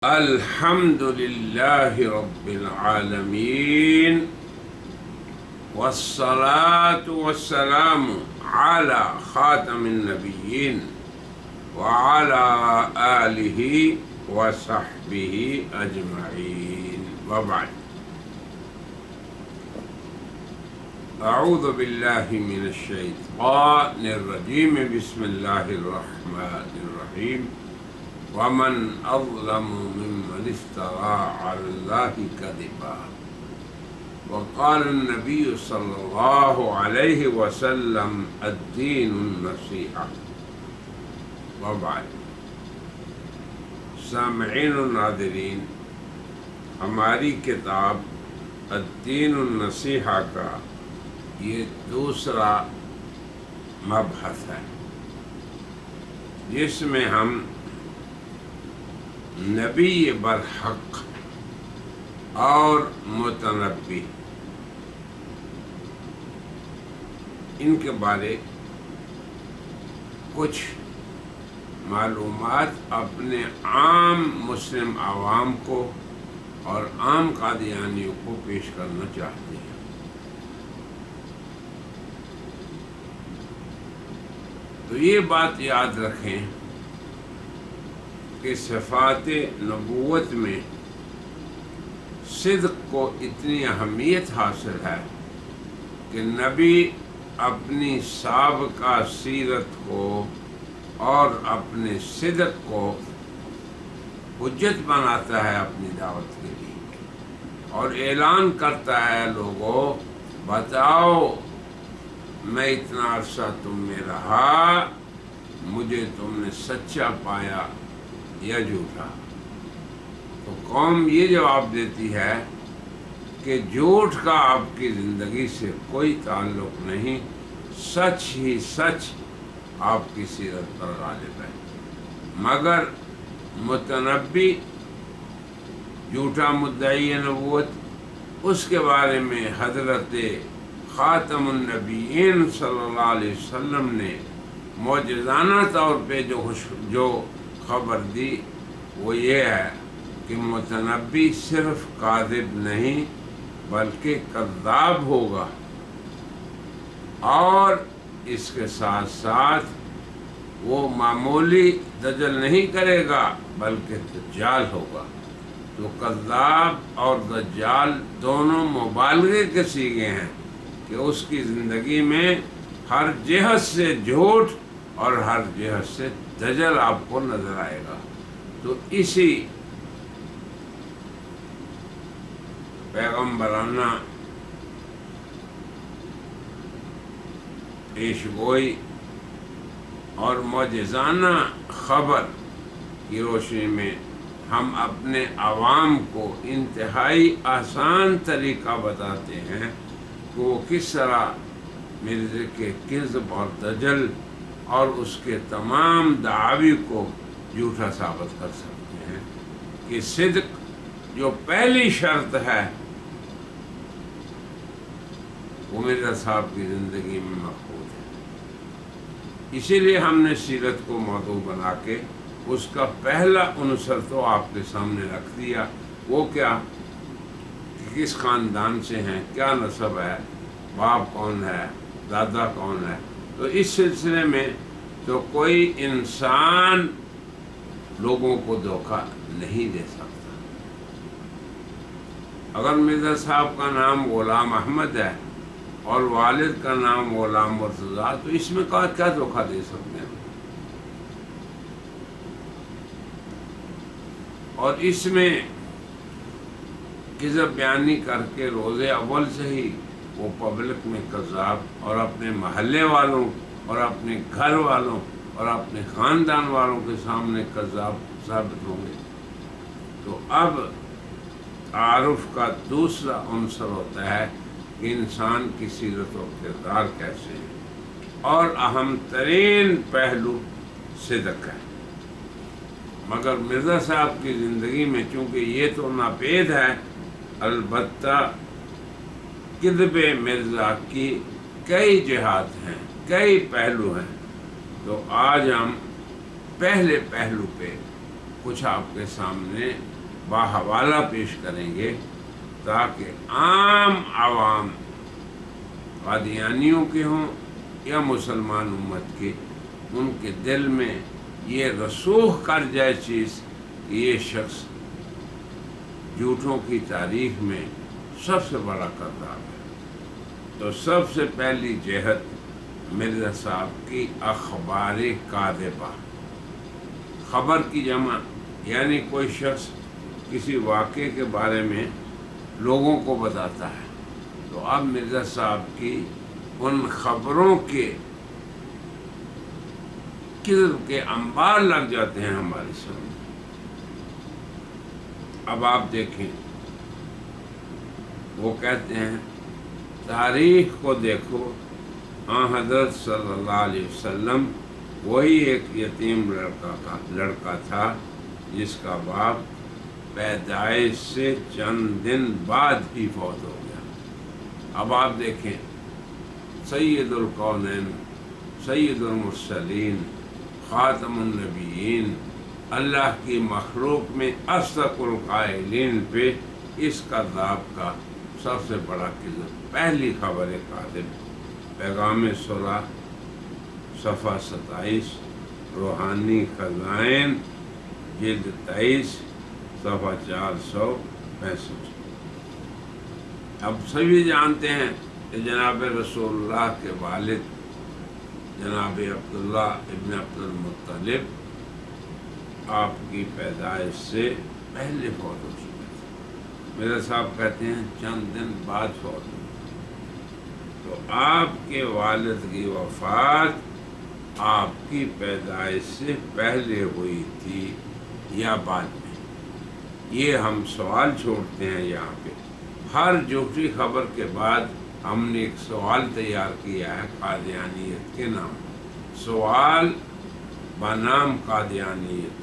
الحمد لله رب العالمين، والصلاة والسلام على خاتم النبيين وعلى آله وصحبه أجمعين، وبعد. أعوذ بالله من الشيطان الرجيم، بسم الله الرحمن الرحيم. ومن أظلم ممن افترى على الله كذبا، وقال النبي صلى الله عليه وسلم الدين النصيحة، وبعد. سامعین و ناظرین، ہماری کتاب الدین النصیحہ کا یہ دوسرا مبحث ہے، جس میں ہم نبی برحق اور متنبی ان کے بارے کچھ معلومات اپنے عام مسلم عوام کو اور عام قادیانیوں کو پیش کرنا چاہتے ہیں۔ تو یہ بات یاد رکھیں کہ صفات نبوت میں صدق کو اتنی اہمیت حاصل ہے کہ نبی اپنی سابقہ سیرت کو اور اپنے صدق کو حجت بناتا ہے اپنی دعوت کے لیے، اور اعلان کرتا ہے، لوگوں بتاؤ میں اتنا عرصہ تم میں رہا، مجھے تم نے سچا پایا یا جھوٹا؟ تو قوم یہ جواب دیتی ہے کہ جھوٹ کا آپ کی زندگی سے کوئی تعلق نہیں، سچ ہی سچ آپ کی سیرت پر غالب ہے۔ مگر متنبی جھوٹا مدعی نبوت، اس کے بارے میں حضرت خاتم النبیین صلی اللہ علیہ وسلم نے معجزانہ طور پہ جو خبر دی وہ یہ ہے کہ متنبی صرف کاذب نہیں بلکہ کذاب ہوگا، اور اس کے ساتھ ساتھ وہ معمولی دجل نہیں کرے گا بلکہ دجال ہوگا۔ تو کذاب اور دجال دونوں مبالغے کے صیغے ہیں کہ اس کی زندگی میں ہر جہت سے جھوٹ اور ہر جہت سے دجل آپ کو نظر آئے گا۔ تو اسی پیغمبرانہ پیش گوئی اور معجزانہ خبر کی روشنی میں ہم اپنے عوام کو انتہائی آسان طریقہ بتاتے ہیں کہ وہ کس طرح مرزا کے کذب اور دجل اور اس کے تمام دعاوی کو جھوٹا ثابت کر سکتے ہیں، کہ صدق جو پہلی شرط ہے وہ مرزا صاحب کی زندگی میں مفقود ہے۔ اسی لیے ہم نے سیرت کو موضوع بنا کے اس کا پہلا عنصر تو آپ کے سامنے رکھ دیا، وہ کیا کہ کس خاندان سے ہیں، کیا نسب ہے، باپ کون ہے، دادا کون ہے۔ تو اس سلسلے میں تو کوئی انسان لوگوں کو دھوکہ نہیں دے سکتا۔ اگر مرزا صاحب کا نام غلام احمد ہے اور والد کا نام غلام مرتضیٰ، تو اس میں کیا دھوکہ دے سکتے ہیں؟ اور اس میں کذب بیانی کر کے روز اول سے ہی وہ پبلک میں کذاب اور اپنے محلے والوں اور اپنے گھر والوں اور اپنے خاندان والوں کے سامنے کذاب ثابت ہوں گے۔ تو اب تعارف کا دوسرا عنصر ہوتا ہے کہ انسان کی سیرت و کردار کیسے ہے، اور اہم ترین پہلو صدق ہے۔ مگر مرزا صاحب کی زندگی میں چونکہ یہ تو ناپید ہے، البتہ کذب مرزا کی کئی جہات ہیں، کئی پہلو ہیں۔ تو آج ہم پہلے پہلو پہ کچھ آپ کے سامنے باحوالہ پیش کریں گے تاکہ عام عوام قادیانیوں کے ہوں یا مسلمان امت کے، ان کے دل میں یہ رسوخ کر جائے چیز کہ یہ شخص جھوٹوں کی تاریخ میں سب سے بڑا کذاب ہے۔ تو سب سے پہلی جہت مرزا صاحب کی اخبار کاذبہ، خبر کی جمع، یعنی کوئی شخص کسی واقعے کے بارے میں لوگوں کو بتاتا ہے تو اب مرزا صاحب کی ان خبروں کے کذب کے انبار لگ جاتے ہیں ہمارے سامنے۔ اب آپ دیکھیں، وہ کہتے ہیں تاریخ کو دیکھو، حضرت صلی اللہ علیہ وسلم وہی ایک یتیم لڑکا تھا جس کا باپ پیدائش سے چند دن بعد ہی فوت ہو گیا۔ اب آپ دیکھیں، سید الکونین، سید المرسلین، خاتم النبیین، اللہ کی مخلوق میں اصدق القائلین پہ اس کذاب کا سب سے بڑا کذب، پہلی خبر کاذب، پیغام صلح، صفحہ 27، روحانی خزائن، جلد 23، صفحہ 465۔ اب سبھی جانتے ہیں کہ جناب رسول اللہ کے والد جناب عبداللہ ابن عبد المطلب آپ کی پیدائش سے پہلے فوت ہو چکے تھے۔ میرے صاحب کہتے ہیں چند دن بعد فوت ہوئے۔ تو آپ کے والد کی وفات آپ کی پیدائش سے پہلے ہوئی تھی یا بعد میں؟ یہ ہم سوال چھوڑتے ہیں یہاں پہ۔ ہر جھوٹی خبر کے بعد ہم نے ایک سوال تیار کیا ہے قادیانیت کے نام، سوال بنام قادیانیت۔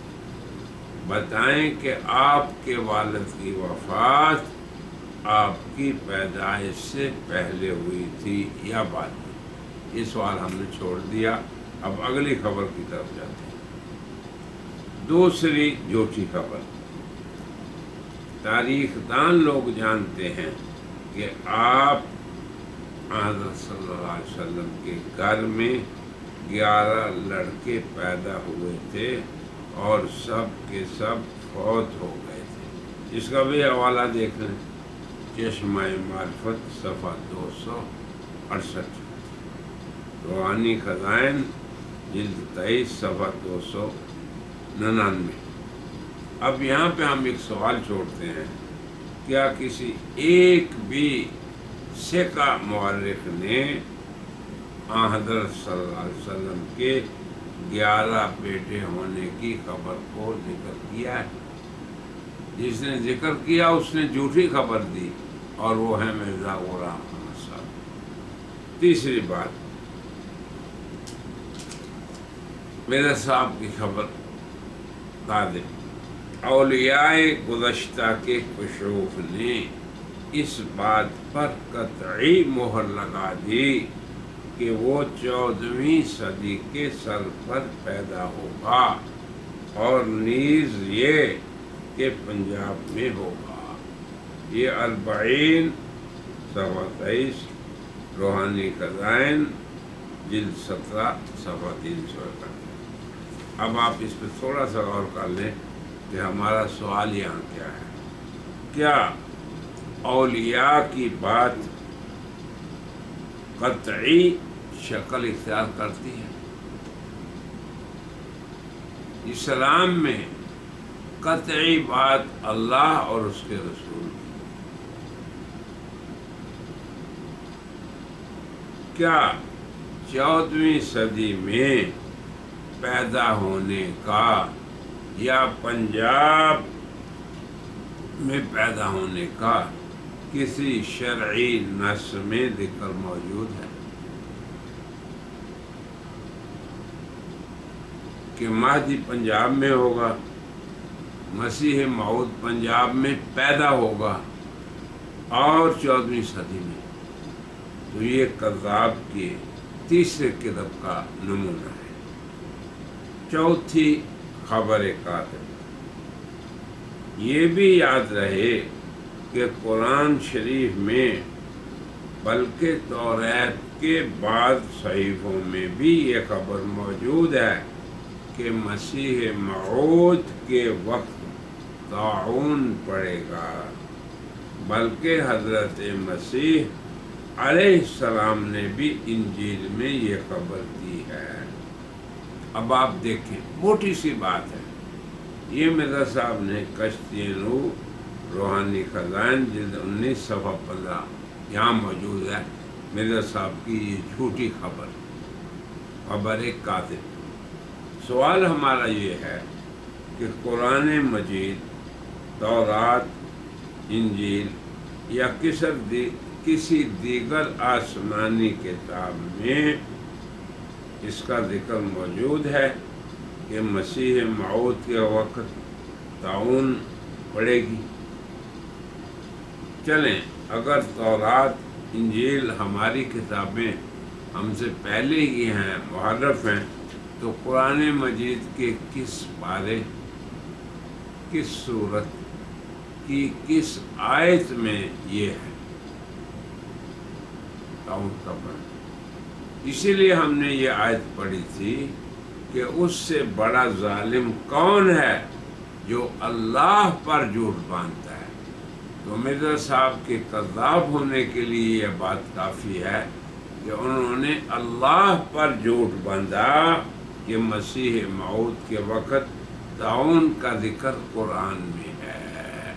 بتائیں کہ آپ کے والد کی وفات آپ کی پیدائش سے پہلے ہوئی تھی یا بعد میں؟ یہ سوال ہم نے چھوڑ دیا۔ اب اگلی خبر کی طرف جاتے ہیں۔ دوسری جھوٹی خبر، تاریخ دان لوگ جانتے ہیں کہ آپ حضرت صلی اللہ علیہ وسلم کے گھر میں 11 لڑکے پیدا ہوئے تھے اور سب کے سب فوت ہو گئے تھے۔ اس کا بھی حوالہ دیکھ لیں، چشمہ معرفت، صفحہ 268، روحانی خزائن، جلد 23، صفحہ 299۔ اب یہاں پہ ہم ایک سوال چھوڑتے ہیں، کیا کسی ایک بھی ثقہ مورخ نے حضرت صلی اللہ علیہ وسلم کے 11 بیٹے ہونے کی خبر کو ذکر کیا ہے؟ جس نے ذکر کیا اس نے جھوٹی خبر دی، اور وہ ہے مرزا غلام احمد صاحب۔ تیسری بات، مرزا صاحب کی خبر کاذب۔ اولیاء گزشتہ کے کشوف نے اس بات پر قطعی مہر لگا دی کہ وہ 14ویں صدی کے سر پر پیدا ہوگا، اور نیز یہ کہ پنجاب میں ہوگا۔ یہ 40، صفحہ 23، روحانی خزائن، جلد 17، صفحہ 361۔ اب آپ اس پہ تھوڑا سا غور کر لیں کہ ہمارا سوال یہاں کیا ہے۔ کیا اولیاء کی بات قطعی شکل اختیار کرتی ہے؟ اسلام میں قطعی بات اللہ اور اس کے رسول کی۔ کیا 14ویں صدی میں پیدا ہونے کا یا پنجاب میں پیدا ہونے کا کسی شرعی نص میں ذکر موجود ہے کہ مہدی پنجاب میں ہوگا، مسیح موعود پنجاب میں پیدا ہوگا اور 14ویں صدی میں؟ تو یہ کذاب کے تیسرے کذب کا نمونہ ہے۔ چوتھی خبر کاذب، یہ بھی یاد رہے کہ قرآن شریف میں بلکہ توریت کے بعد صحیفوں میں بھی یہ خبر موجود ہے کہ مسیح موعود کے وقت طاعون پڑے گا، بلکہ حضرت مسیح علیہ السلام نے بھی انجیل میں یہ خبر دی ہے۔ اب آپ دیکھیں، موٹی سی بات ہے، یہ مرزا صاحب نے کشتی نور روحانی خزائن جلد 19 صفحہ 15 یہاں موجود ہے مرزا صاحب کی یہ جھوٹی خبر ایک کاذب۔ سوال ہمارا یہ ہے کہ قرآن مجید، تورات، انجیل یا کسی دیگر آسمانی کتاب میں اس کا ذکر موجود ہے کہ مسیح موعود کے وقت طاعون پڑے گی؟ چلیں، اگر تورات، انجیل ہماری کتابیں ہم سے پہلے ہی ہیں، محرف ہیں، تو قرآن مجید کے کس پارے، کس سورت کی کس آیت میں یہ ہے طاعون کا پڑھنا؟ اسی لیے ہم نے یہ آیت پڑھی تھی کہ اس سے بڑا ظالم کون ہے جو اللہ پر جھوٹ باندھتا ہے۔ تو مرزا صاحب کے کذاب ہونے کے لیے یہ بات کافی ہے کہ انہوں نے اللہ پر جھوٹ باندھا کہ مسیح موعود کے وقت طاعون کا ذکر قرآن میں ہے۔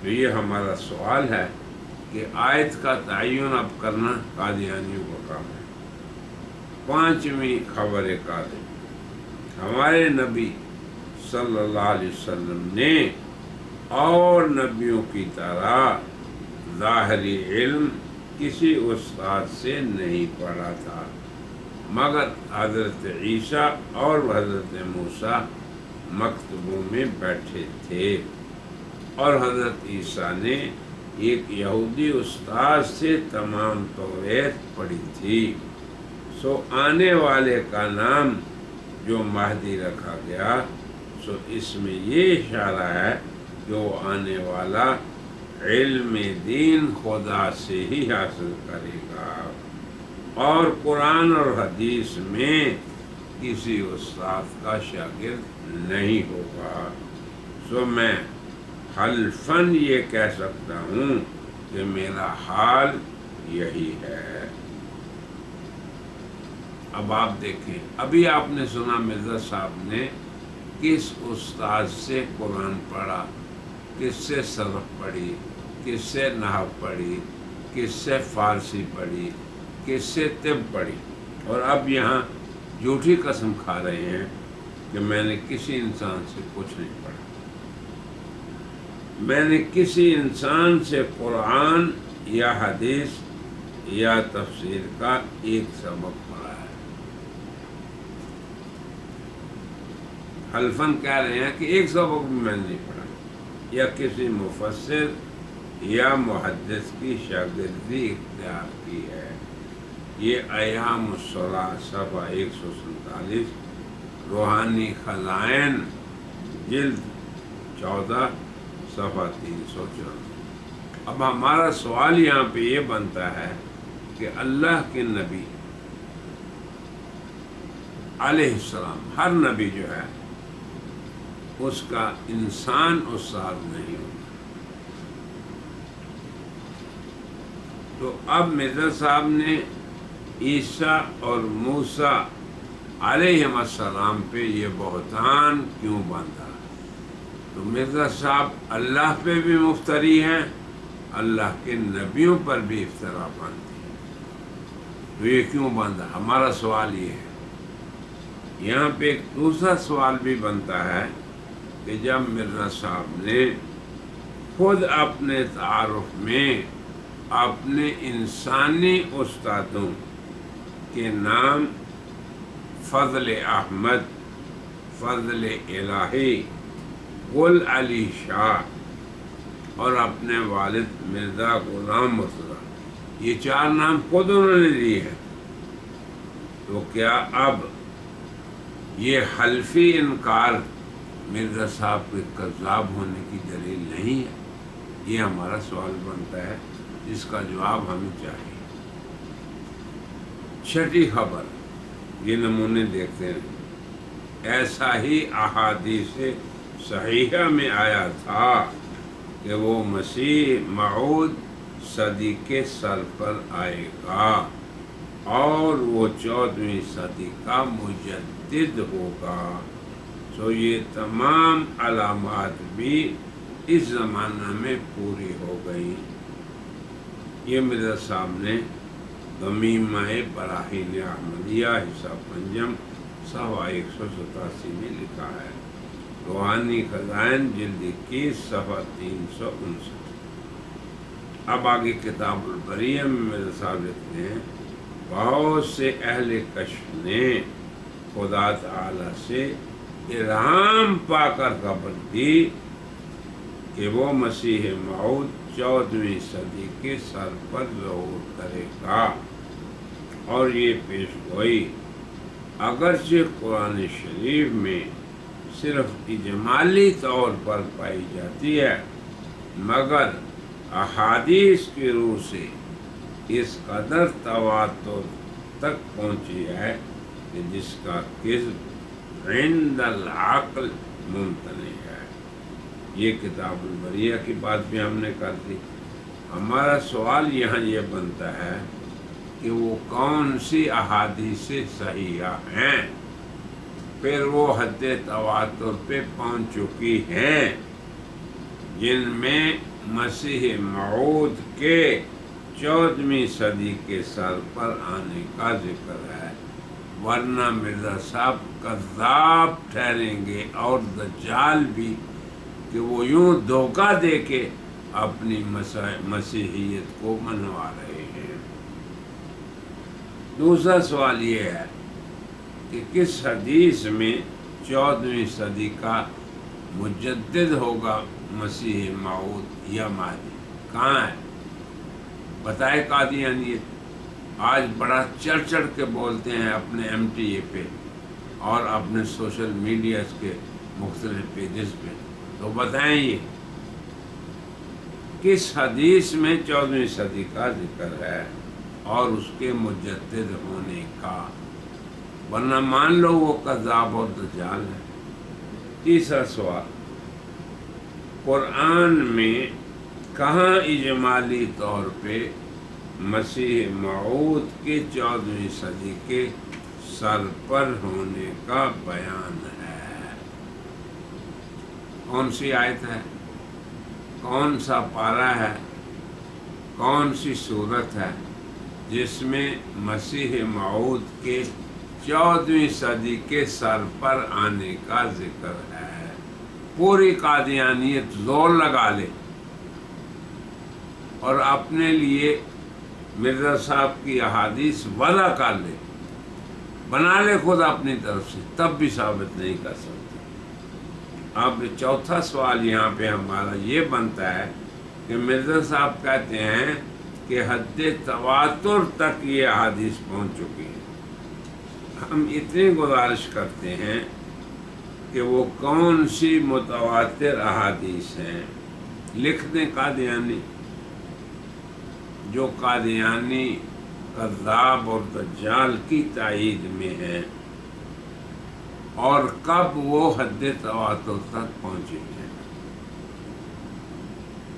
تو یہ ہمارا سوال ہے کہ آیت کا تعین اب کرنا قادیانیوں کا کام ہے۔ پانچویں خبر کاذب، ہمارے نبی صلی اللہ علیہ وسلم نے اور نبیوں کی طرح ظاہری علم کسی استاد سے نہیں پڑھا تھا، مگر حضرت عیسیٰ اور حضرت موسیٰ مکتبوں میں بیٹھے تھے، اور حضرت عیسیٰ نے ایک یہودی استاد سے تمام توریت پڑھی تھی۔ سو آنے والے کا نام جو مہدی رکھا گیا، سو اس میں یہ اشارہ ہے کہ وہ آنے والا علم دین خدا سے ہی حاصل کرے گا، اور قرآن اور حدیث میں کسی استاد کا شاگرد نہیں ہوگا۔ سو میں حلفاً یہ کہہ سکتا ہوں کہ میرا حال یہی ہے۔ اب آپ دیکھیں، ابھی آپ نے سنا مرزا صاحب نے کس استاد سے قرآن پڑھا، کس سے صرف پڑھی، کس سے نحو پڑھی، کس سے فارسی پڑھی، کس سے طب پڑھی، اور اب یہاں جھوٹی قسم کھا رہے ہیں کہ میں نے کسی انسان سے کچھ نہیں پڑھا۔ میں نے کسی انسان سے قرآن یا حدیث یا تفسیر کا ایک سبق پڑھا ہے۔ حلفاً کہہ رہے ہیں کہ ایک سبق بھی میں نے نہیں پڑھا، یا کسی مفسر یا محدث کی شاگردی اختیار کی ہے۔ یہ ایام الصلاح صفحہ 147، روحانی خزائن جلد 14 صفحہ 314۔ اب ہمارا سوال یہاں پہ یہ بنتا ہے کہ اللہ کے نبی علیہ السلام، ہر نبی جو ہے اس کا انسان استاد نہیں ہوتا، تو اب مرزا صاحب نے عیسیٰ اور موسیٰ علیہ السلام پہ یہ بہتان کیوں باندھا؟ تو مرزا صاحب اللہ پہ بھی مفتری ہیں، اللہ کے نبیوں پر بھی افطرا باندھتے ہیں، تو یہ کیوں باندھا؟ ہمارا سوال یہ ہے۔ یہاں پہ ایک دوسرا سوال بھی بنتا ہے کہ جب مرزا صاحب نے خود اپنے تعارف میں اپنے انسانی استادوں کے نام فضل احمد، فضل الہی، گل علی شاہ اور اپنے والد مرزا غلام مرتضیٰ، یہ 4 نام خود انہوں نے دیے ہیں، تو کیا اب یہ حلفی انکار مرزا صاحب کے کذاب ہونے کی دلیل نہیں ہے؟ یہ ہمارا سوال بنتا ہے، جس کا جواب ہمیں چاہیے۔ چھٹی خبر، یہ نمونے دیکھتے ہیں۔ ایسا ہی احادیث صحیحہ میں آیا تھا کہ وہ مسیح موعود صدی کے سر پر آئے گا اور وہ 14ویں صدی کا مجدد ہوگا۔ سو یہ تمام علامات بھی اس زمانہ میں پوری ہو گئی۔ یہ مرزا صاحب نے ضمیمہ براہین احمدیہ حصہ پنجم صفحہ 187 میں لکھا ہے۔ روحانی خزائن جلد 21 صفحہ 359۔ اب آگے کتاب البریہ میں مرزا صاحب لکھتے ہیں، بہت سے اہل کشف نے خدا تعالی سے الہام پا کر خبر دی کہ وہ مسیح موعود 14ویں صدی کے سر پر ظہور کرے گا، اور یہ پیش گوئی اگرچہ قرآن شریف میں صرف اجمالی طور پر پائی جاتی ہے، مگر احادیث کی روح سے اس قدر تواتر تک پہنچی ہے کہ جس کا کذب عند العقل ممتنع ہے۔ یہ کتاب البریہ کی بات بھی ہم نے کر دی۔ ہمارا سوال یہاں یہ بنتا ہے کہ وہ کون سی احادیث صحیحہ ہیں، پھر وہ حد تواتر پہ پہنچ چکی ہیں، جن میں مسیح موعود کے 14ویں صدی کے سر پر آنے کا ذکر ہے، ورنہ مرزا صاحب کذاب ٹھہریں گے اور دجال بھی، کہ وہ یوں دھوکہ دے کے اپنی مسیحیت کو منوا رہے ہیں۔ دوسرا سوال یہ ہے کہ کس حدیث میں 14ویں صدی کا مجدد ہوگا مسیح موعود یا مہدی؟ کہاں ہے؟ بتائے قادیانیت آج بڑا چڑھ چڑھ کے بولتے ہیں اپنے MTA پہ اور اپنے سوشل میڈیا کے مختلف پیجز پہ، تو بتائیں یہ کس حدیث میں 14ویں صدی کا ذکر ہے اور اس کے مجدد ہونے کا، ورنہ مان لو وہ کذاب اور دجال ہے۔ تیسرا سوال، قرآن میں کہاں اجمالی طور پہ مسیح موعود کے 14ویں صدی کے سر پر ہونے کا بیان ہے؟ کون سی آیت ہے؟ کون سا پارہ ہے؟ کون سی صورت ہے جس میں مسیح موعود کے 14ویں صدی کے سر پر آنے کا ذکر ہے؟ پوری قادیانیت زور لگا لے اور اپنے لیے مرزا صاحب کی احادیث وضع کر لے، بنا لے خود اپنی طرف سے، تب بھی ثابت نہیں کر سکتے۔ اب چوتھا سوال یہاں پہ ہمارا یہ بنتا ہے کہ مرزا صاحب کہتے ہیں کہ حد تواتر تک یہ احادیث پہنچ چکی ہیں۔ ہم اتنی گزارش کرتے ہیں کہ وہ کون سی متواتر احادیث ہیں، لکھ دیں قادیانی، جو قادیانی کذاب اور دجال کی تائید میں ہیں، اور کب وہ حد تواتر تک پہنچے ہیں۔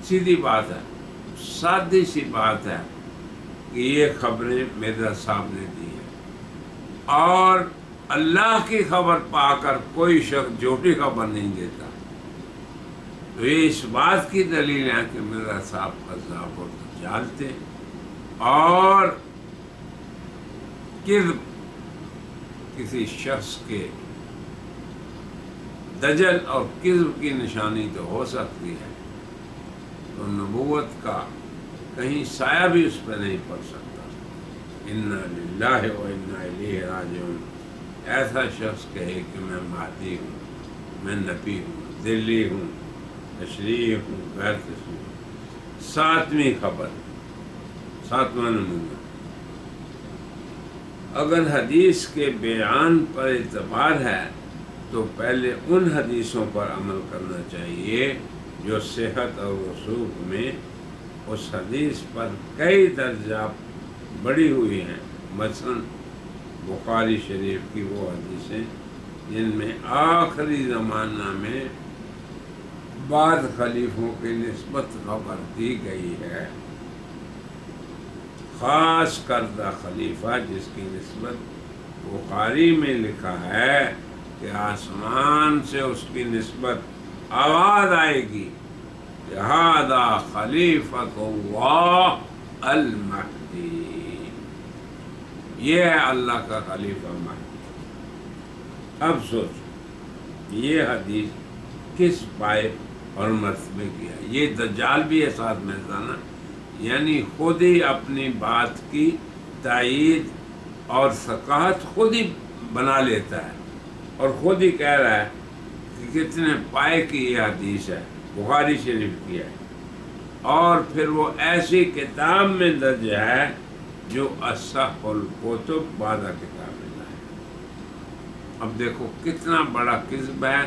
سیدھی بات ہے، سادی سی بات ہے کہ یہ خبریں مرزا صاحب نے دی ہیں، اور اللہ کی خبر پا کر کوئی شخص جھوٹی خبر نہیں دیتا، تو یہ اس بات کی دلیل ہے کہ مرزا صاحب کذاب اور دجال تھے، اور کذب کسی شخص کے دجل اور کذب کی نشانی تو ہو سکتی ہے، تو نبوت کا کہیں سایہ بھی اس پہ نہیں پڑ سکتا۔ انا للہ و انا الیہ راجعون۔ ایسا شخص کہے کہ میں مہدی ہوں، میں نبی ہوں، دلی ہوں، تشریح ہوں، غیر تشریح۔ ساتویں خبر، ساتواں نمونہ، اگر حدیث کے بیان پر اعتبار ہے تو پہلے ان حدیثوں پر عمل کرنا چاہیے جو صحت اور وثوق میں اس حدیث پر کئی درجہ بڑھی ہوئی ہیں. مثلا بخاری شریف کی وہ حدیثیں جن میں آخری زمانہ میں بعض خلیفوں کی نسبت خبر دی گئی ہے، خاص کردہ خلیفہ جس کی نسبت بخاری میں لکھا ہے کہ آسمان سے اس کی نسبت آواز آئے گی کہ ھذا خلیفۃ اللہ المہدی، یہ ہے اللہ کا خلیفہ مہدی. اب سوچ یہ حدیث کس پائے اور مرتبے کی ہے؟ یہ دجال بھی ہے ساتھ میں نا، یعنی خود ہی اپنی بات کی تائید اور ثقافت خود ہی بنا لیتا ہے اور خود ہی کہہ رہا ہے کہ کتنے پائے کی یہ حدیث ہے، بخاری شریف کی ہے، اور پھر وہ ایسی کتاب میں درج ہے جو اصح الکتب بعد کتاب اللہ ہے. اب دیکھو کتنا بڑا کذب ہے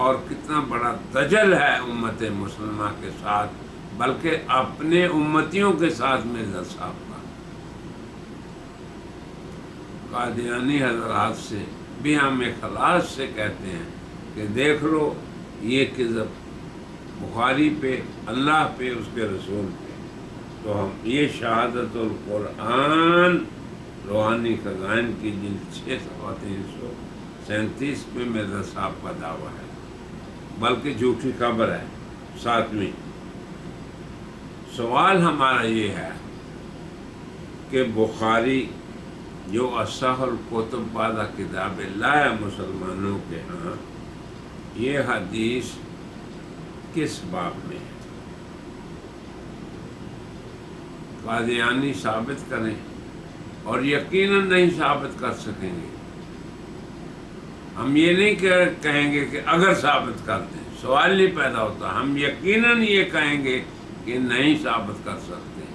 اور کتنا بڑا دجل ہے امت مسلمہ کے ساتھ، بلکہ اپنے امتیوں کے ساتھ مرزا صاحب کا. قادیانی حضرات سے بھی ہم اخلاص سے کہتے ہیں کہ دیکھ لو یہ کذب بخاری پہ، اللہ پہ، اس کے رسول پہ. تو ہم یہ شہادت القرآن روحانی خزائن کی جلد 6 صفحہ 337 پہ مرزا صاحب کا دعویٰ ہے، بلکہ جھوٹی خبر ہے. 7ویں سوال ہمارا یہ ہے کہ بخاری جو اصح الکتب بعد کتاب اللہ ہے مسلمانوں کے ہاں، یہ حدیث کس باب میں ہے؟ قادیانی ثابت کریں، اور یقیناً نہیں ثابت کر سکیں گے. ہم یہ نہیں کہیں گے کہ اگر ثابت کر دیں، سوال نہیں پیدا ہوتا. ہم یقیناً یہ کہیں گے کہ نہیں ثابت کر سکتے.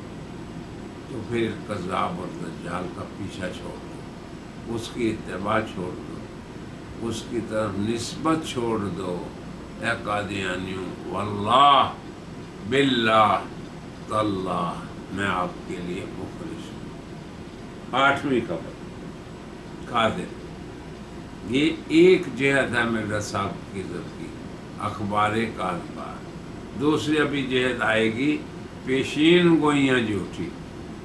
تو پھر کذاب اور دجال کا پیچھا چھوڑ دو، اس کی اتباع چھوڑ دو، اس کی طرف نسبت چھوڑ دو. اے قادیانیوں، واللہ باللہ تاللہ میں آپ کے لیے مخلص ہوں. 8ویں خبر قادر، یہ ایک جہت ہے مرزا صاحب کی ضد کی، اخبار کاذبہ. دوسری ابھی جہت آئے گی پیشین گوئیاں جھوٹی.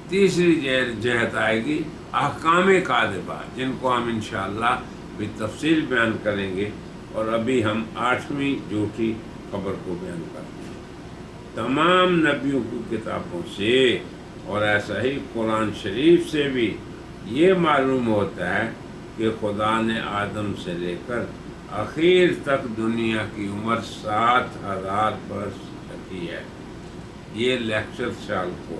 تیسری جہت آئے گی احکام کاذبہ، جن کو ہم انشاءاللہ بھی تفصیل بیان کریں گے. اور ابھی ہم 8ویں جھوٹی خبر کو بیان کرتے ہیں. تمام نبیوں کی کتابوں سے اور ایسا ہی قرآن شریف سے بھی یہ معلوم ہوتا ہے کہ خدا نے آدم سے لے کر اخیر تک دنیا کی عمر 7000 برس رکھی ہے. یہ لیکچر سال کو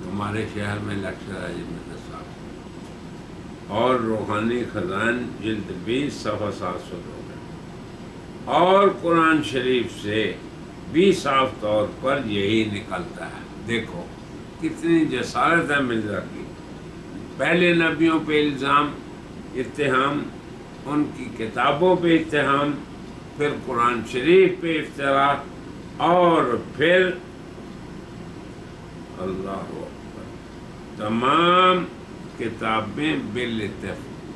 ہمارے شہر میں لیکچر ہے مرزا صاحب، اور روحانی خزائن جلد 20 صفحہ 702 میں. اور قرآن شریف سے بھی صاف طور پر یہی نکلتا ہے. دیکھو کتنی جسارت ہے مرزا کی. پہلے نبیوں پہ الزام، اتہام، ان کی کتابوں پہ اتہام، پھر قرآن شریف پہ افطرا، اور پھر اللہ اکبر تمام کتابیں بالاتفاق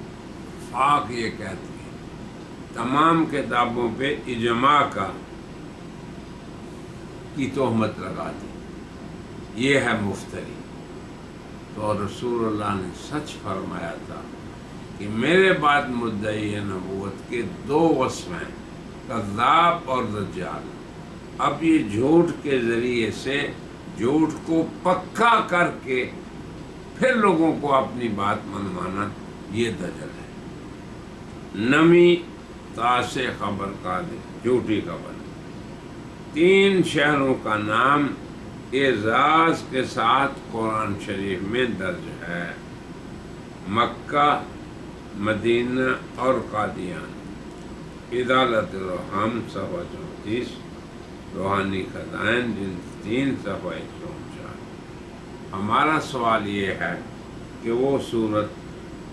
یہ کہتی ہیں، تمام کتابوں پہ اجماع کی تہمت لگا دی. یہ ہے مفتری. تو رسول اللہ نے سچ فرمایا تھا کہ میرے بعد مدعی نبوت کے 2 وصف ہیں، کذاب اور دجال. اب یہ جھوٹ کے ذریعے سے جھوٹ کو پکا کر کے پھر لوگوں کو اپنی بات منوانا، یہ دجل ہے. 9ویں تاسع خبر کا جھوٹی خبر، 3 شہروں کا نام اعزاز کے ساتھ قرآن شریف میں درج ہے، مکہ، مدینہ اور قادیان. ادالت الرحم صفحہ 34، روحانی خزائن جلد 3 صفحہ 149. ہمارا سوال یہ ہے کہ وہ صورت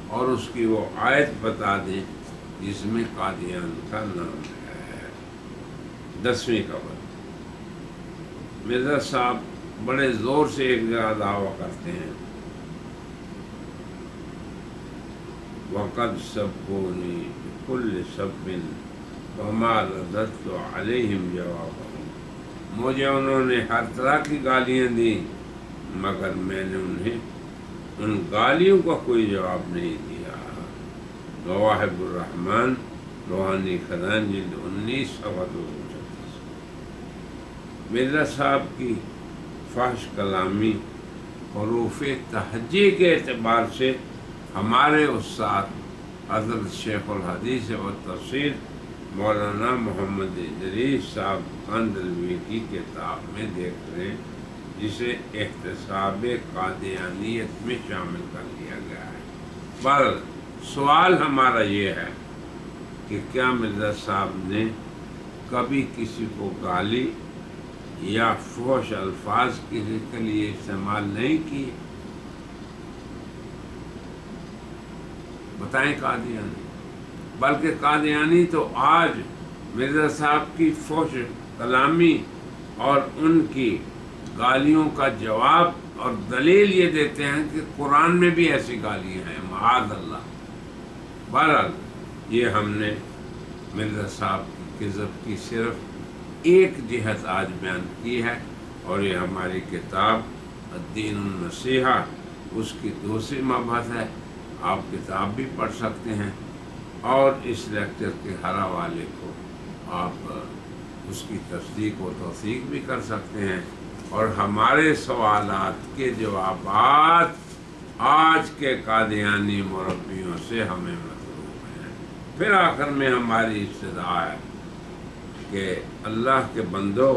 اور اس کی وہ آیت بتا دیں جس میں قادیان کا نام ہے۔ 10ویں قبر۔ مرزا صاحب بڑے زور سے ایک جگہ دعویٰ کرتے ہیں، وَقَدْ سَبُّونِي بِكُلِّ سَبٍّ وَمَا رَدَدْتُ عَلَيْهِمْ جَوَابَهُمْ، مجھے انہوں نے ہر طرح کی گالیاں دیں مگر میں نے انہیں ان گالیوں کا کوئی جواب نہیں دیا۔ مواہب الرحمن، روحانی خزان، جلد 19 صفحہ 236۔ مرزا صاحب کی فحش کلامی حروف تہجی کے اعتبار سے ہمارے استاد حضرت شیخ الحدیث و تفسیر مولانا محمد ادریس صاحب کاندھلوی کی کتاب میں دیکھ رہے ہیں، جسے احتساب قادیانیت میں شامل کر لیا گیا ہے۔ پر سوال ہمارا یہ ہے کہ کیا مرزا صاحب نے کبھی کسی کو گالی یا فحش الفاظ کسی کے لیے استعمال نہیں کیے؟ بتائیں قادیانی۔ بلکہ قادیانی تو آج مرزا صاحب کی فحش کلامی اور ان کی گالیوں کا جواب اور دلیل یہ دیتے ہیں کہ قرآن میں بھی ایسی گالیاں ہیں، معاذ اللہ۔ بہرحال یہ ہم نے مرزا صاحب کی کذب کی صرف ایک جہت آج بیان کی ہے، اور یہ ہماری کتاب الدین النصیحہ اس کی دوسری مبحث ہے۔ آپ کتاب بھی پڑھ سکتے ہیں اور اس لیکچر کے ہر حوالے کو آپ اس کی تصدیق و توثیق بھی کر سکتے ہیں، اور ہمارے سوالات کے جوابات آج کے قادیانی مربیوں سے ہمیں مطلوب ہیں۔ پھر آخر میں ہماری استدعا ہے کہ اللہ کے بندو،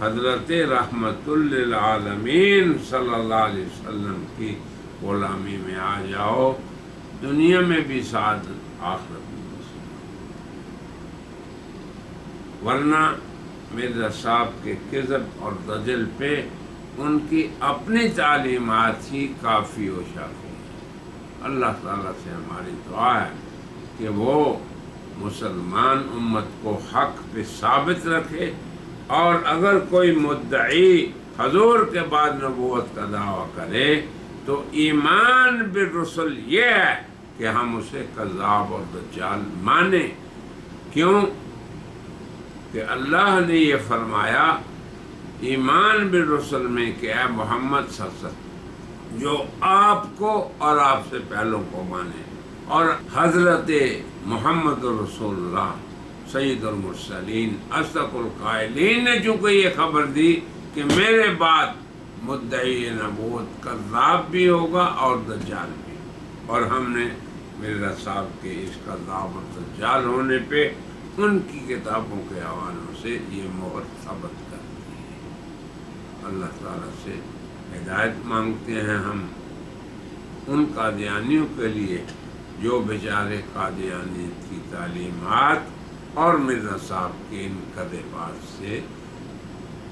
حضرت رحمت للعالمین صلی اللہ علیہ وسلم کی غلامی میں آ جاؤ، دنیا میں بھی سعادت، آخرت میں بھی سعادت۔ ورنہ مرزا صاحب کے کذب اور دجل پہ ان کی اپنی تعلیمات ہی کافی و شافی ہے۔ اللہ تعالیٰ سے ہماری دعا ہے کہ وہ مسلمان امت کو حق پہ ثابت رکھے، اور اگر کوئی مدعی حضور کے بعد نبوت کا دعویٰ کرے تو ایمان بالرسل یہ ہے کہ ہم اسے کذاب اور دجال مانیں۔ کیوں کہ اللہ نے یہ فرمایا ایمان بالرسل میں کہ اے محمد صلی اللہ علیہ وسلم جو آپ کو اور آپ سے پہلوں کو مانے، اور حضرت محمد رسول اللہ سید المرسلین اصدق القائلین نے چونکہ یہ خبر دی کہ میرے بعد مدعی نبوت کذاب بھی ہوگا اور دجال بھی، اور ہم نے مرزا صاحب کے اس کذاب اور دجال ہونے پہ ان کی کتابوں کے حوالوں سے یہ مہر ثبت کر دی ہے۔ اللہ تعالیٰ سے ہدایت مانگتے ہیں ہم ان قادیانیوں کے لیے جو بیچارے قادیانیت کی تعلیمات اور مرزا صاحب کے ان کذبات سے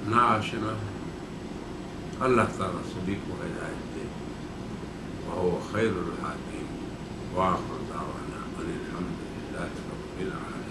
ناآشنا ہے۔ اللہ تعالیٰ سبھی کو ہدایت دے، وہو خیر الحادین، وآخر دعوانا ان الحمد للہ رب العالمین۔